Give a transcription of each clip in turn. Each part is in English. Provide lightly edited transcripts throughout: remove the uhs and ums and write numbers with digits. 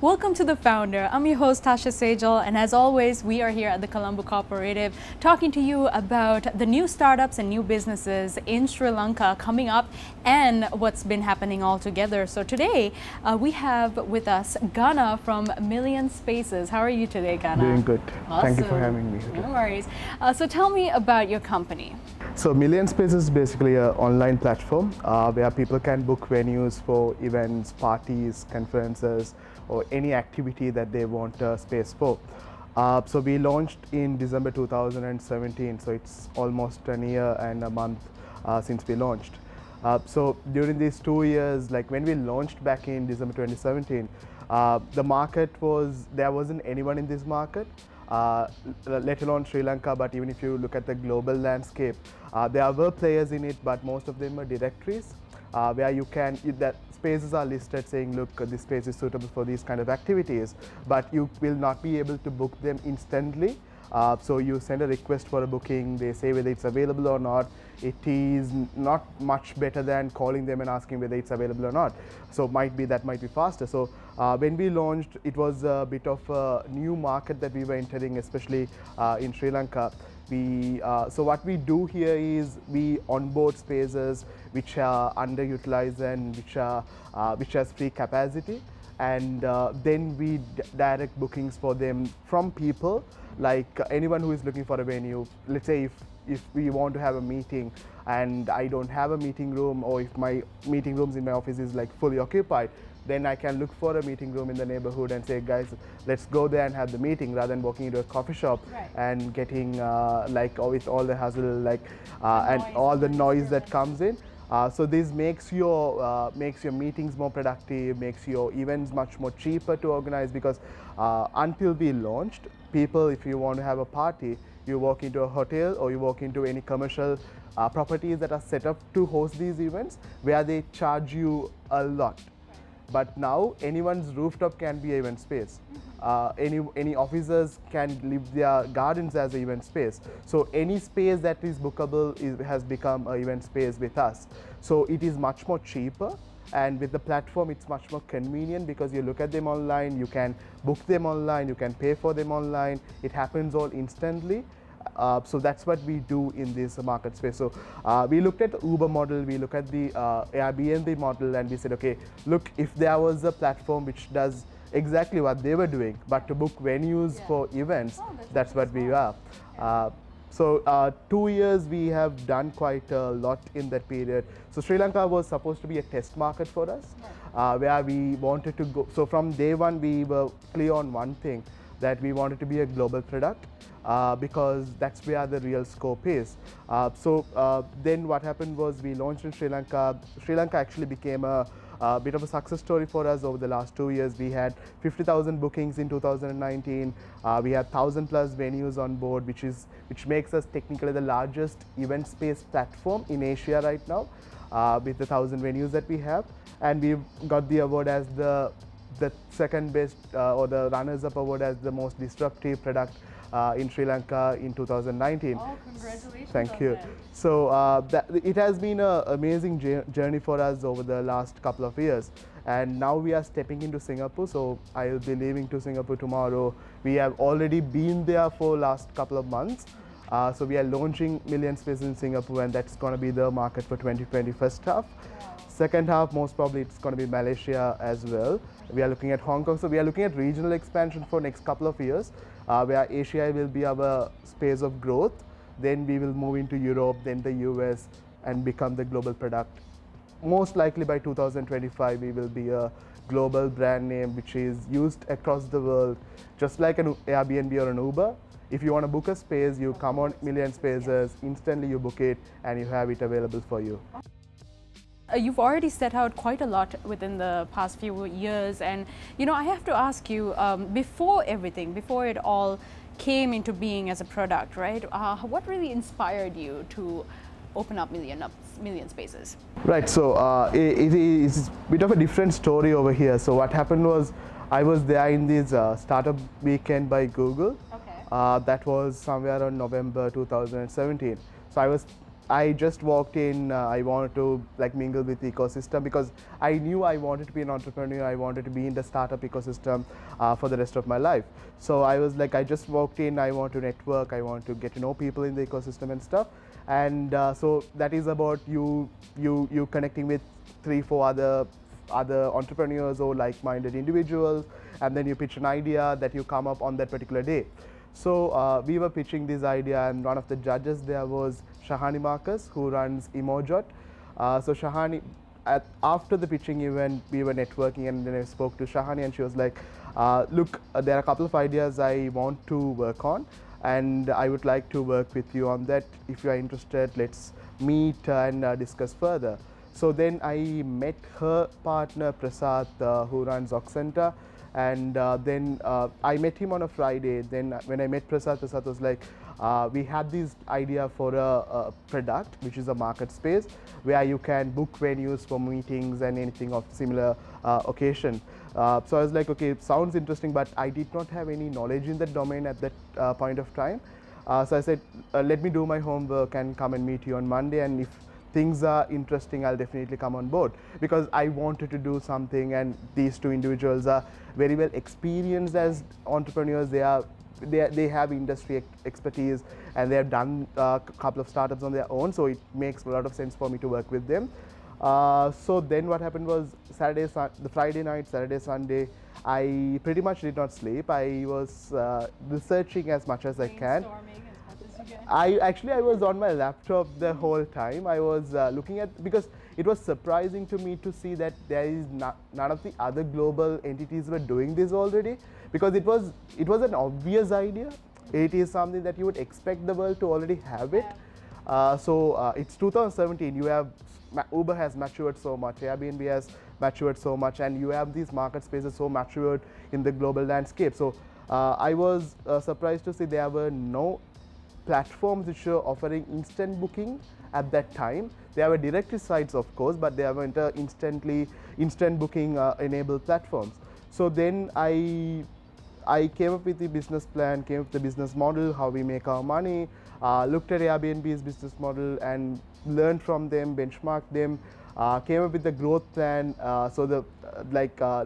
Welcome to The Founder. I'm your host Tasha Sejal, and as always, we are here at the Colombo Cooperative talking to you about the new startups and new businesses in Sri Lanka coming up and what's been happening all together. So today we have with us Gana from MillionSpaces. How are you today, Gana? Doing good. Awesome. Thank you for having me. No worries. So tell me about your company. So MillionSpaces is basically an online platform where people can book venues for events, parties, conferences, or any activity that they want a space for. So we launched in December 2017, so it's almost a year and a month since we launched. So during these 2 years, like when we launched back in December 2017, the market there wasn't anyone in this market, let alone Sri Lanka, but even if you look at the global landscape, there were players in it, but most of them were directories where that spaces are listed saying, look, this space is suitable for these kind of activities, but you will not be able to book them instantly. So you send a request for a booking, they say whether it's available or not. It is not much better than calling them and asking whether it's available or not. So that might be faster. So when we launched, it was a bit of a new market that we were entering, especially in Sri Lanka. So what we do here is we onboard spaces which are underutilized and which has free capacity, and then we direct bookings for them from people like anyone who is looking for a venue. Let's say if we want to have a meeting and I don't have a meeting room, or if my meeting rooms in my office is like fully occupied, then I can look for a meeting room in the neighborhood and say, guys, let's go there and have the meeting, rather than walking into a coffee shop and getting with all the hassle and all the noise that comes in. So this makes your meetings more productive, makes your events much more cheaper to organize, because until we launched, people, if you want to have a party, you walk into a hotel or you walk into any commercial properties that are set up to host these events, where they charge you a lot. But now anyone's rooftop can be an event space. Any officers can leave their gardens as an event space. So any space that is bookable has become an event space with us. So it is much more cheaper, and with the platform it's much more convenient, because you look at them online, you can book them online, you can pay for them online. It happens all instantly. So that's what we do in this market space. So we looked at the Uber model, we look at the Airbnb model, and we said, okay, look, if there was a platform which does exactly what they were doing, but to book venues for events, that's what we are. So 2 years we have done quite a lot in that period. So Sri Lanka was supposed to be a test market for us, where we wanted to go. So from day one we were clear on one thing, that we wanted to be a global product, because that's where the real scope is. Then what happened was we launched in Sri Lanka. Sri Lanka actually became a bit of a success story for us over the last 2 years. We had 50,000 bookings in 2019. We had 1,000 plus venues on board, which makes us technically the largest event space platform in Asia right now, with the 1,000 venues that we have. And we've got the award as the second best, or the runners-up award as the most disruptive product in Sri Lanka in 2019. Oh, congratulations. Thank you. So it has been an amazing journey for us over the last couple of years. And now we are stepping into Singapore. So I will be leaving to Singapore tomorrow. We have already been there for last couple of months. So we are launching MillionSpaces in Singapore, and that's going to be the market for 2020 first half. Second half, most probably it's going to be Malaysia as well. We are looking at Hong Kong. So we are looking at regional expansion for next couple of years, where Asia will be our space of growth. Then we will move into Europe, then the US, and become the global product. Most likely by 2025, we will be a global brand name which is used across the world, just like an Airbnb or an Uber. If you want to book a space, you come on MillionSpaces, instantly you book it, and you have it available for you. You've already set out quite a lot within the past few years, and I have to ask you, before it all came into being as a product, right? What really inspired you to open up MillionSpaces? Right. So it is a bit of a different story over here. So what happened was, I was there in this startup weekend by Google. Okay. That was somewhere around November 2017. So I was I just walked in. I wanted to like mingle with the ecosystem because I knew I wanted to be an entrepreneur. I wanted to be in the startup ecosystem for the rest of my life. So I was like, I just walked in. I want to network. I want to get to know people in the ecosystem and stuff. And so that is about you connecting with 3-4 other entrepreneurs or like-minded individuals, and then you pitch an idea that you come up on that particular day. So we were pitching this idea, and one of the judges there was Shahani Marcus, who runs Emojot. So Shahani, after the pitching event, we were networking, and then I spoke to Shahani, and she was like, look, there are a couple of ideas I want to work on, and I would like to work with you on that. If you are interested, let's meet and discuss further. So then I met her partner Prasad, who runs Oxenta, and then I met him on a Friday. Then when I met Prasad, Prasad was like, we had this idea for a product, which is a market space where you can book venues for meetings and anything of similar occasion. So I was like, okay, sounds interesting, but I did not have any knowledge in that domain at that point of time. So I said, let me do my homework and come and meet you on Monday, and if things are interesting, I'll definitely come on board, because I wanted to do something, and these two individuals are very well experienced as entrepreneurs. They have industry expertise, and they have done a couple of startups on their own, so it makes a lot of sense for me to work with them. So then what happened was the Friday night, Saturday, Sunday, I pretty much did not sleep. I was researching as much as I can. I was on my laptop the whole time. I was looking at, because it was surprising to me to see that there is none of the other global entities were doing this already, because it was an obvious idea. It is something that you would expect the world to already have it. So it's 2017. Uber has matured so much, Airbnb has matured so much, and you have these market spaces so matured in the global landscape. So I was surprised to see there were no platforms which were offering instant booking at that time. There were directory sites, of course, but there weren't instant booking enabled platforms. So then I came up with the business plan, came up with the business model, how we make our money, looked at Airbnb's business model and learned from them, benchmarked them, came up with the growth plan.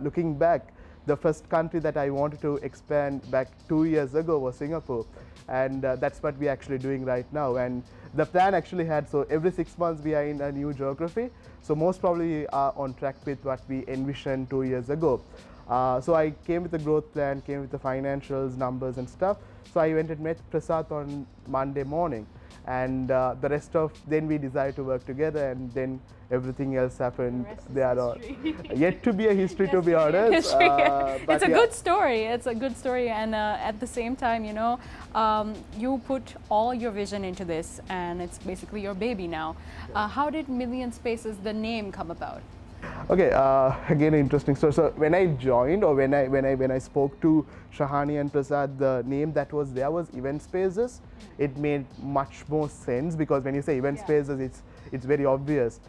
Looking back, the first country that I wanted to expand back 2 years ago was Singapore, and that's what we're actually doing right now. And the plan actually had, so every 6 months we are in a new geography, so most probably we are on track with what we envisioned 2 years ago. So I came with the growth plan, came with the financials, numbers and stuff. So I went and met Prasad on Monday morning, and the rest of, then we decided to work together, and then everything else happened. They are yet to be a history, to be honest. It's a good story. It's a good story, and at the same time, you put all your vision into this, and it's basically your baby now. How did MillionSpaces, the name, come about? Okay, again, interesting story. So when I joined, or when I spoke to Shahani and Prasad, the name that was there was MillionSpaces. It made much more sense, because when you say MillionSpaces, it's very obvious.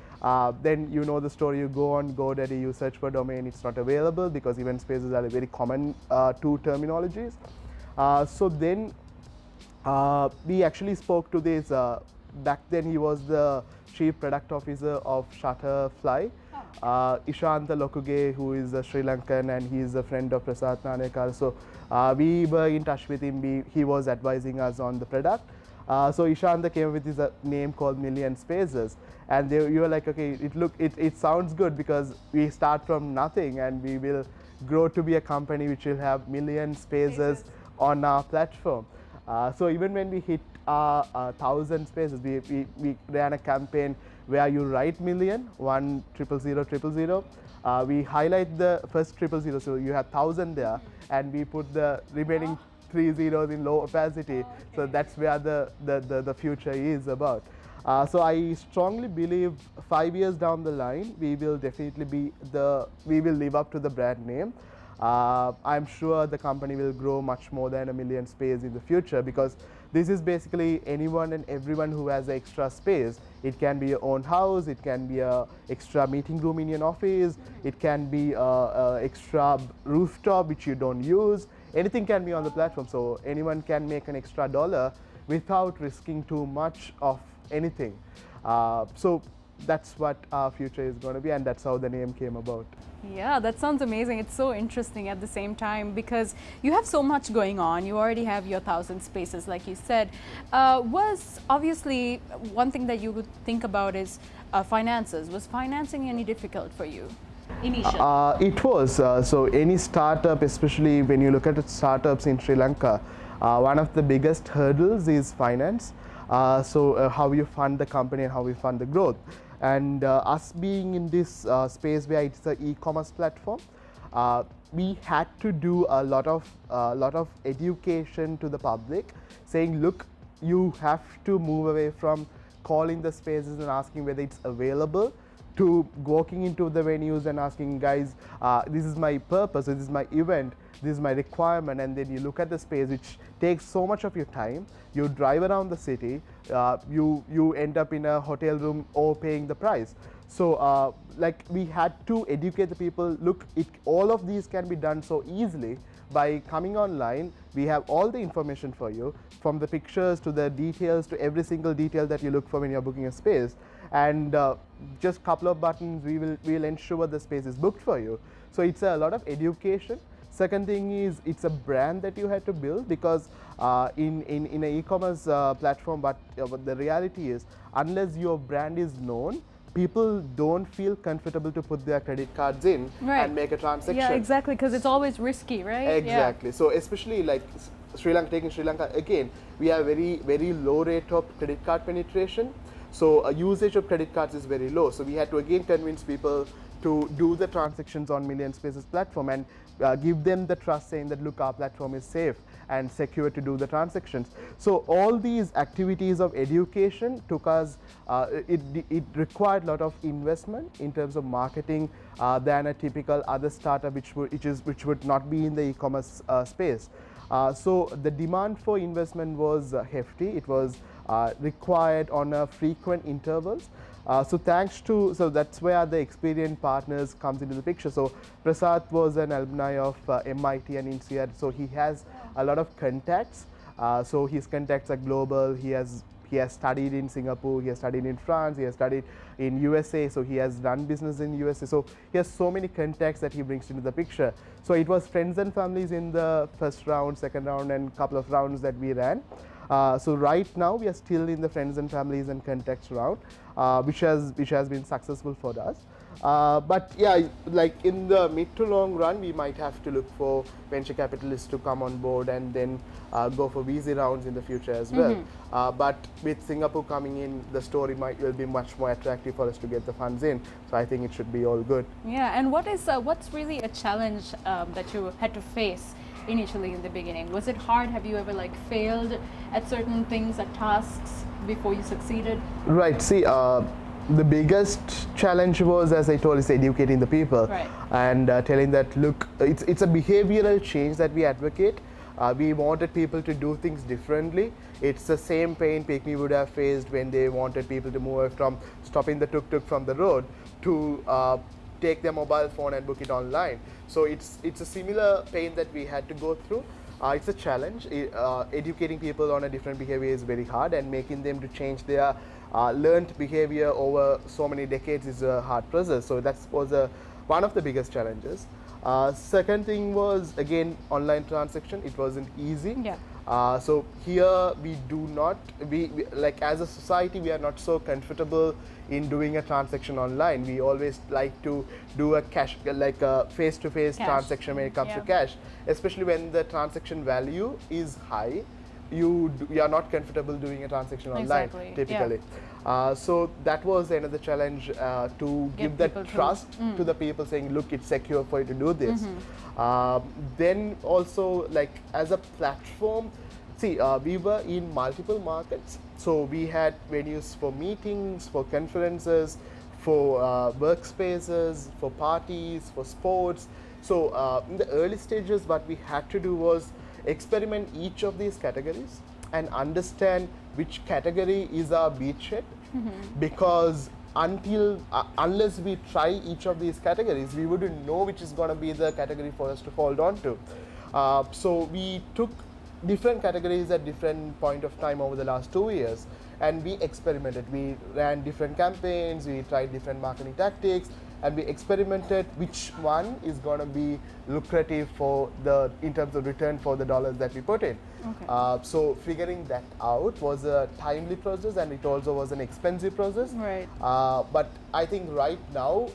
Then you know the story. You go on GoDaddy, you search for domain, it's not available, because MillionSpaces are a very common two terminologies. So then we actually spoke to this. Back then he was the chief product officer of Shutterfly. Ishanta Lokuge, who is a Sri Lankan, and he is a friend of Prasad Nanekar. So we were in touch with him. He was advising us on the product. So Ishanta came with his name called MillionSpaces, and you were like, okay, it sounds good, because we start from nothing and we will grow to be a company which will have MillionSpaces on our platform. So even when we hit 1,000 spaces, we ran a campaign where you write million, 1000000. We highlight the first 000, so you have 1,000 there, and we put the remaining 3 zeros in low opacity. So that's where the future is about. So I strongly believe 5 years down the line, we will definitely we will live up to the brand name. I'm sure the company will grow much more than a MillionSpace in the future, because this is basically anyone and everyone who has extra space. It can be your own house, it can be an extra meeting room in your office, it can be an extra rooftop which you don't use. Anything can be on the platform, so anyone can make an extra dollar without risking too much of anything. So that's what our future is going to be, and that's how the name came about. Yeah, that sounds amazing. It's so interesting at the same time because you have so much going on. You already have your 1,000 spaces, like you said. Was obviously one thing that you would think about is finances. Was financing any difficult for you initially? It was. So any startup, especially when you look at startups in Sri Lanka, one of the biggest hurdles is finance. So how you fund the company and how you fund the growth. And us being in this space where it's an e-commerce platform, we had to do a lot of education to the public, saying, look, you have to move away from calling the spaces and asking whether it's available, to walking into the venues and asking, guys, this is my purpose, this is my event, this is my requirement, and then you look at the space, which takes so much of your time. You drive around the city, you end up in a hotel room or paying the price. So like we had to educate the people, look, all of these can be done so easily by coming online. We have all the information for you, from the pictures to the details to every single detail that you look for when you're booking a space. And just a couple of buttons, we'll ensure the space is booked for you. So it's a lot of education. Second thing is, it's a brand that you had to build, because in an e-commerce platform, but the reality is, unless your brand is known, people don't feel comfortable to put their credit cards in and make a transaction. Yeah, exactly, because it's always risky, right? Exactly. Yeah. So especially like Sri Lanka, taking Sri Lanka again, we have very low rate of credit card penetration. So usage of credit cards is very low. So we had to again convince people to do the transactions on MillionSpaces platform and give them the trust, saying that, look, our platform is safe and secure to do the transactions. So all these activities of education took us, it required a lot of investment in terms of marketing than a typical other startup which would not be in the e-commerce space. So the demand for investment was hefty. It was required on a frequent intervals. So that's where the experienced partners comes into the picture. So Prasad was an alumni of MIT and INSEAD, so he has a lot of contacts. So his contacts are global. He has studied in Singapore, he has studied in France, he has studied in USA, so he has done business in USA. So he has so many contacts that he brings into the picture. So it was friends and families in the first round, second round, and couple of rounds that we ran. So right now we are still in the friends and families and contacts round, which has been successful for us. But yeah, like in the mid to long run, we might have to look for venture capitalists to come on board and then go for VC rounds in the future as well. But with Singapore coming in, the story will be much more attractive for us to get the funds in. So I think it should be all good. Yeah, and what's really a challenge that you had to face initially in the beginning? Was it hard? Have you ever like failed at certain things, at tasks, before you succeeded? Right. See, the biggest challenge was, as I told, is educating the people, and telling that, look, it's a behavioral change that we advocate. We wanted people to do things differently. It's the same pain Pygmy would have faced when they wanted people to move from stopping the tuk-tuk from the road to take their mobile phone and book it online. So it's a similar pain that we had to go through. It's a challenge. Educating people on a different behavior is very hard, and making them to change their learned behavior over so many decades is a hard process. So that was one of the biggest challenges. Second thing was, again, online transaction. It wasn't easy. So here we like as a society, we are not so comfortable in doing a transaction online. We always like to do a cash, like a face-to-face transaction when it comes to cash, especially when the transaction value is high. You are not comfortable doing a transaction online typically. So that was another challenge, to give that trust to the people, saying, look, it's secure for you to do this. Then also, like as a platform, see, we were in multiple markets. So we had venues for meetings, for conferences, for workspaces, for parties, for sports. So in the early stages, what we had to do was experiment each of these categories and understand which category is our beachhead, because unless we try each of these categories, we wouldn't know which is going to be the category for us to hold on to. So we took different categories at different point of time over the last 2 years, and we experimented. We ran different campaigns, we tried different marketing tactics, and we experimented which one is going to be lucrative in terms of return for the dollars that we put in. Okay. So figuring that out was a timely process, and it also was an expensive process. Right. But I think right now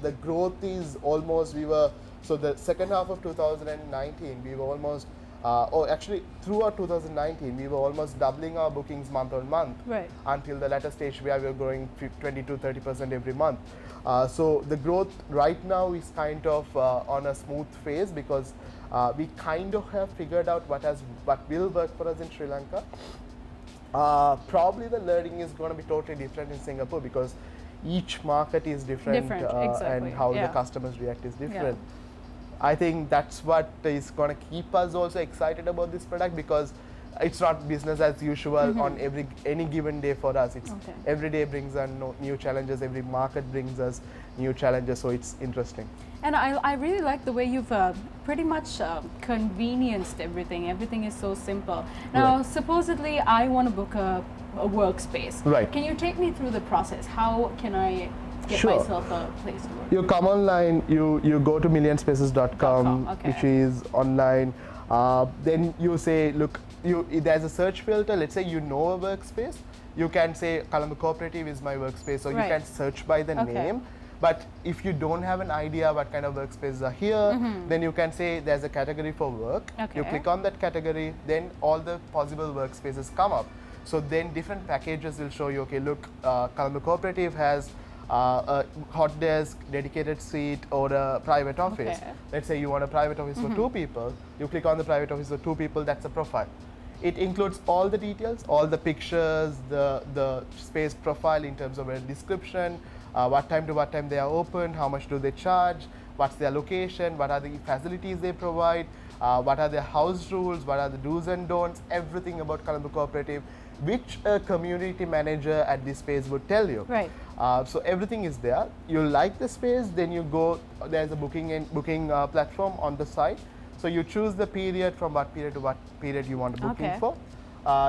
the growth is almost, so the second half of 2019 we were almost, actually throughout 2019 we were almost doubling our bookings month on month. Right. Until the latter stage where we were growing 20 to 30% every month. So the growth right now is kind of on a smooth phase, because we kind of have figured out what will work for us in Sri Lanka. Probably the learning is going to be totally different in Singapore, because each market is different, Exactly. and how Yeah. the customers react is different. Yeah. I think that's what is going to keep us also excited about this product, because it's not business as usual on any given day for us. It's Okay. every day brings us new challenges, every market brings us new challenges, so it's interesting. And I really like the way you've pretty much convenienced everything. Everything is so simple. Now, Right. supposedly, I want to book a workspace. Right. Can you take me through the process? How can I get Sure. myself a place to work? You come online, you go to MillionSpaces.com, Okay. which is online. Then you say, look, there's a search filter. Let's say you know a workspace. You can say Colombo Cooperative is my workspace, or Right. you can search by the Okay. name. But if you don't have an idea what kind of workspaces are here, then you can say there's a category for work. You Okay. click on that category, then all the possible workspaces come up. So then different packages will show you, okay, look, Colombo Cooperative has a hot desk, dedicated suite, or a private office. Okay. Let's say you want a private office for 2 people. You click on the private office for 2 people, that's a profile. It includes all the details, all the pictures, the space profile in terms of a description, what time to what time they are open, how much do they charge, what's their location, what are the facilities they provide, what are their house rules, what are the do's and don'ts, everything about Colombo Cooperative, which a community manager at this space would tell you. Right. So everything is there. You like the space, then you go, there's a booking platform on the site. So you choose the period, from what period to what period you want to book Okay. in for.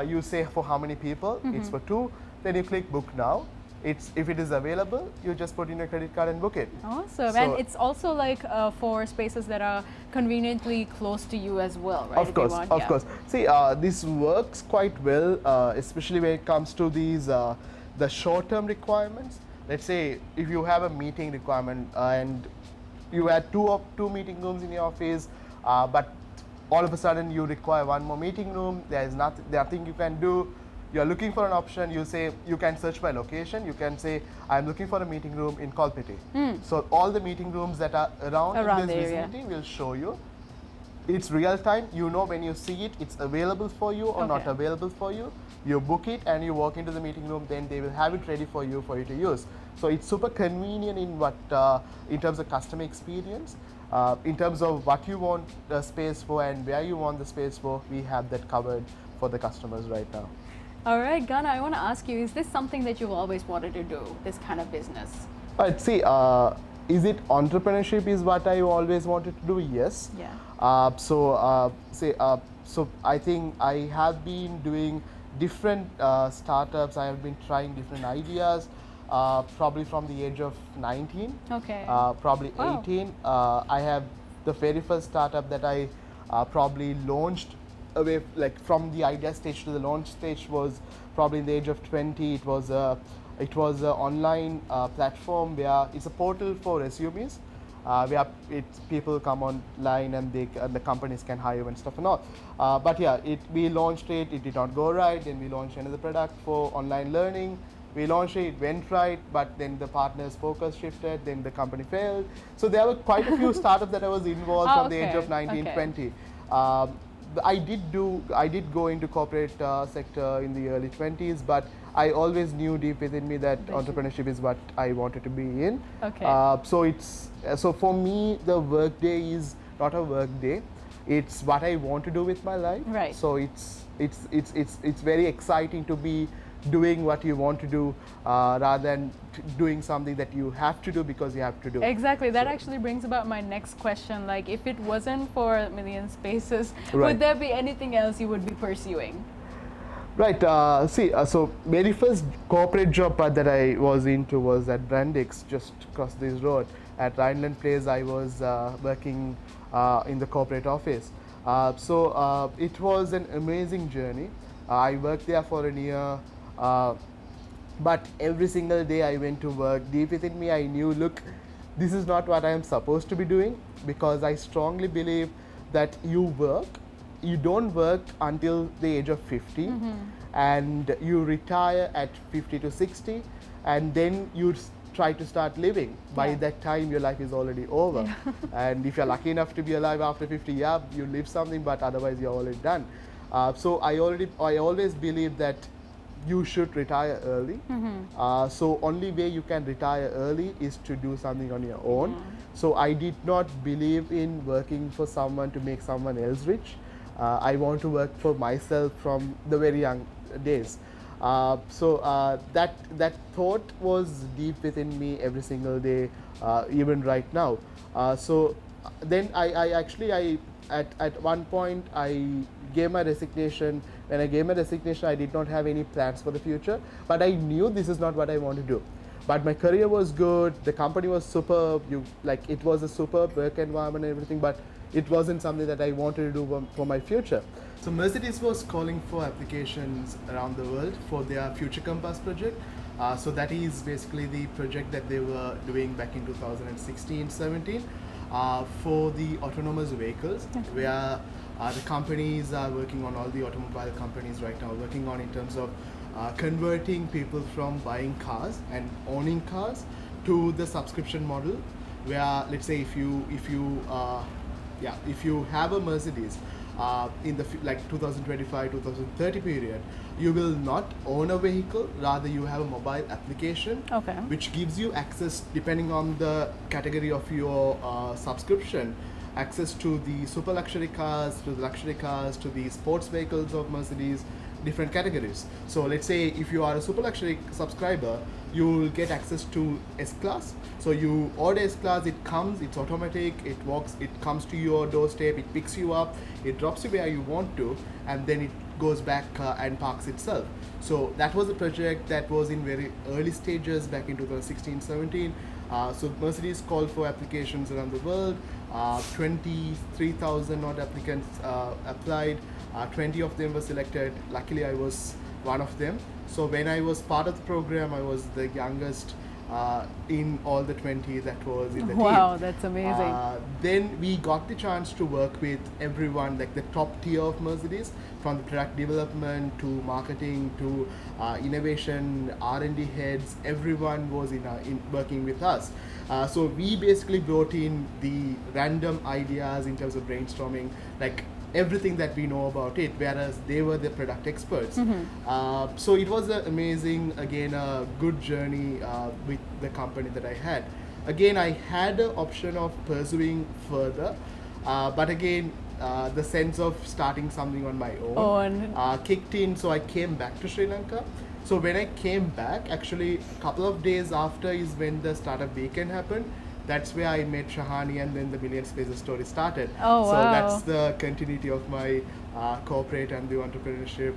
You say for how many people, it's for 2. Then you click book now. If it is available, you just put in your credit card and book it. Awesome. So- And it's also like for spaces that are conveniently close to you as well, right? Of If you course, want, of yeah. course. See, this works quite well, especially when it comes to these the short-term requirements. Let's say if you have a meeting requirement and you had two meeting rooms in your office, but all of a sudden you require 1 more meeting room. There is nothing you can do. You're looking for an option. You say you can search by location. You can say I'm looking for a meeting room in Kolpiti. So all the meeting rooms that are around in the this area. vicinity will show you. It's real time. You know when you see it, it's available for you or not Okay. available for you. You book it and you walk into the meeting room. Then they will have it ready for you to use. So it's super convenient in terms of customer experience. In terms of what you want the space for and where you want the space for, we have that covered for the customers right now. All right, Gana, I want to ask you, is this something that you've always wanted to do, this kind of business? But see, is it entrepreneurship is what I always wanted to do? Yes. Yeah. So I think I have been doing different startups. I have been trying different ideas, probably from the age of 19. Okay. Probably Wow. 18. I have the very first startup that I probably launched away, like from the idea stage to the launch stage, was probably in the age of 20. It was an online platform where it's a portal for resumes, where people come online and the companies can hire and stuff and all. But yeah, we launched it. It did not go right. Then we launched another product for online learning. We launched it, it went right, but then the partner's focus shifted, then the company failed. So there were quite a few startups that I was involved from the age of 19, Okay. 20. I did go into corporate sector in the early 20s, but I always knew deep within me that entrepreneurship is what I wanted to be in. Okay. So for me, the work day is not a work day. It's what I want to do with my life. Right. So it's very exciting to be doing what you want to do rather than doing something that you have to do because you have to do. Exactly. That actually brings about my next question. Like, if it wasn't for MillionSpaces, Right. would there be anything else you would be pursuing? Right. So very first corporate job that I was into was at Brandix, just across this road. At Rhineland Place, I was working in the corporate office. It was an amazing journey. I worked there for a year. But every single day I went to work, deep within me I knew, look, this is not what I am supposed to be doing, because I strongly believe that you don't work until the age of 50 and you retire at 50 to 60 and then you try to start living. By that time your life is already over. And if you're lucky enough to be alive after 50, yeah, you live something, but otherwise you're already done. So I always believe that you should retire early. So only way you can retire early is to do something on your own. So I did not believe in working for someone to make someone else rich. I want to work for myself from the very young days. That thought was deep within me every single day, even right now. Then at one point I gave my resignation. When I gave my resignation, I did not have any plans for the future, but I knew this is not what I want to do. But my career was good, the company was superb, it was a superb work environment and everything, but it wasn't something that I wanted to do for my future. So Mercedes was calling for applications around the world for their Future Compass project. So that is basically the project that they were doing back in 2016-17 for the autonomous vehicles, where the companies are working on, all the automobile companies right now working on, in terms of converting people from buying cars and owning cars to the subscription model, where, let's say, if you have a Mercedes in the 2025-2030 period, you will not own a vehicle, rather you have a mobile application which gives you access, depending on the category of your subscription, access to the super luxury cars, to the luxury cars, to the sports vehicles of Mercedes, different categories. So let's say if you are a super luxury subscriber, you will get access to S-Class. So you order S-Class, it comes, it's automatic, it walks, it comes to your doorstep, it picks you up, it drops you where you want to, and then it goes back and parks itself. So that was a project that was in very early stages back in 2016-17. So Mercedes called for applications around the world. 23,000 odd applicants applied. 20 of them were selected. Luckily, I was one of them. So when I was part of the program, I was the youngest in all the 20 that was in the team. Wow, that's amazing. Then we got the chance to work with everyone, like the top tier of Mercedes, from the product development to marketing to innovation, R&D heads. Everyone was in working with us. So we basically brought in the random ideas in terms of brainstorming, like everything that we know about it, whereas they were the product experts. So it was an amazing, again, a good journey with the company that I had. Again, I had an option of pursuing further, but again, the sense of starting something on my own kicked in, so I came back to Sri Lanka. So when I came back, actually a couple of days after is when the startup weekend happened. That's where I met Shahani, and then the MillionSpaces story started. So that's the continuity of my corporate and the entrepreneurship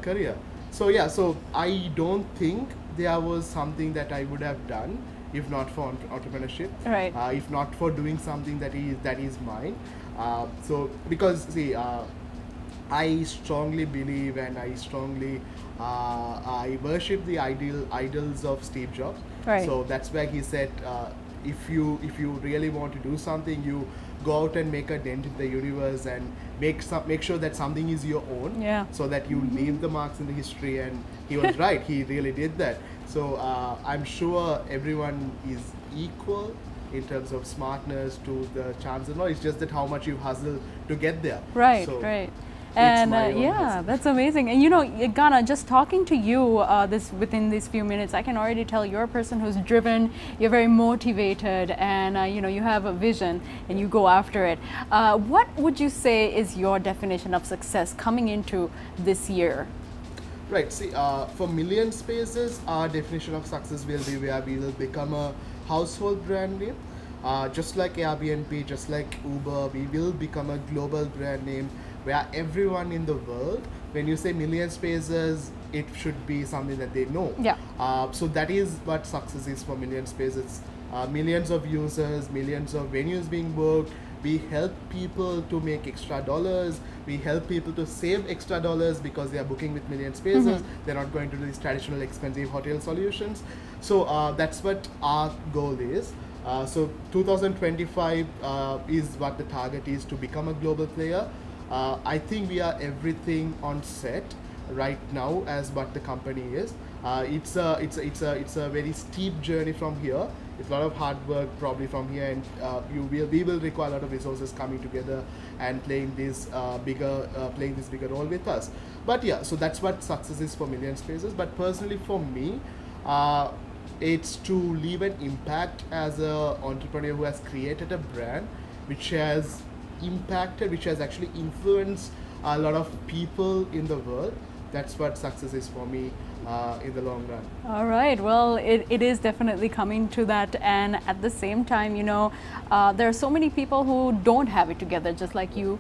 career. So yeah, so I don't think there was something that I would have done if not for entrepreneurship, if not for doing something that is mine. So because see, I strongly believe, and I worship the idols of Steve Jobs. So that's where he said, if you really want to do something, you go out and make a dent in the universe and make sure that something is your own, so that you leave the marks in the history. And he was right, he really did that. So I'm sure everyone is equal in terms of smartness to the chance and all. It's just that how much you hustle to get there. And yeah, that's amazing. And you know, Gana, just talking to you within these few minutes, I can already tell you're a person who's driven, you're very motivated, and you know, you have a vision and you go after it. What would you say is your definition of success coming into this year? Right. See, for MillionSpaces, our definition of success will be where we will become a household brand name. Just like Airbnb, just like Uber, we will become a global brand name where everyone in the world, when you say MillionSpaces, it should be something that they know. Yeah. So that is what success is for MillionSpaces. Millions of users, millions of venues being booked. We help people to make extra dollars. We help people to save extra dollars because they are booking with MillionSpaces. They're not going to do these traditional expensive hotel solutions. So that's what our goal is. So 2025 is what the target is, to become a global player. I think we are everything on set right now as what the company is. It's a very steep journey from here. It's a lot of hard work probably from here, and we will require a lot of resources coming together and playing this bigger role with us. But yeah, so that's what success is for MillionSpaces. But personally for me, it's to leave an impact as an entrepreneur who has created a brand which has impacted, which has actually influenced a lot of people in the world. That's what success is for me in the long run. All right. Well, it is definitely coming to that. And at the same time, there are so many people who don't have it together, just like you,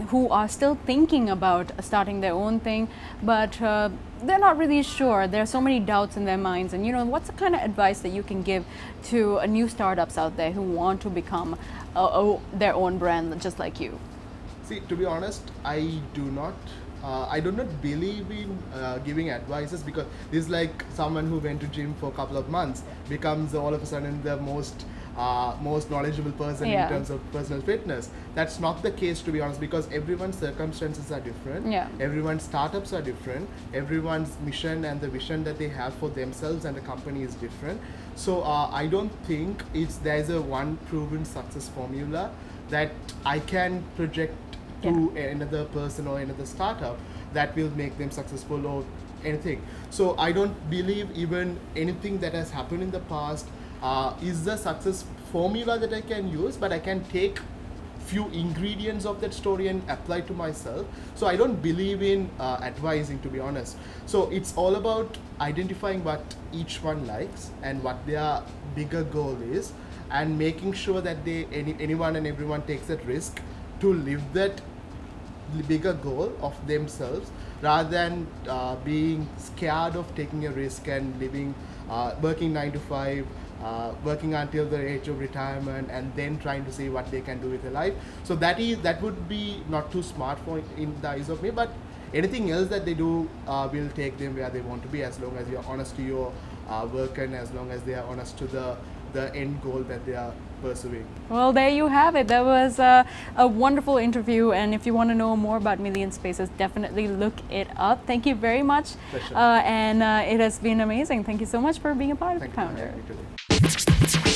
who are still thinking about starting their own thing, but they're not really sure. There are so many doubts in their minds. And, what's the kind of advice that you can give to new startups out there who want to become their own brand, just like you? See, to be honest, I do not believe in giving advices, because this is like someone who went to gym for a couple of months becomes all of a sudden the most knowledgeable person in terms of personal fitness. That's not the case, to be honest, because everyone's circumstances are different. Yeah. Everyone's startups are different. Everyone's mission and the vision that they have for themselves and the company is different. So I don't think there's a one proven success formula that I can project to another person or another startup that will make them successful or anything. So I don't believe even anything that has happened in the past is the success formula that I can use, but I can take few ingredients of that story and apply to myself. So I don't believe in advising, to be honest. So it's all about identifying what each one likes and what their bigger goal is, and making sure that anyone and everyone takes that risk to live that bigger goal of themselves, rather than being scared of taking a risk and working 9 to 5, working until the age of retirement, and then trying to see what they can do with their life. So that would be not too smart in the eyes of me. But anything else that they do will take them where they want to be, as long as you're honest to your work and as long as they are honest to the end goal that they are pursuing. Well, there you have it. That was a wonderful interview, and if you want to know more about MillionSpaces, definitely look it up. Thank you very much. Pleasure. And it has been amazing. Thank you so much for being a part of the Founder. Thank you.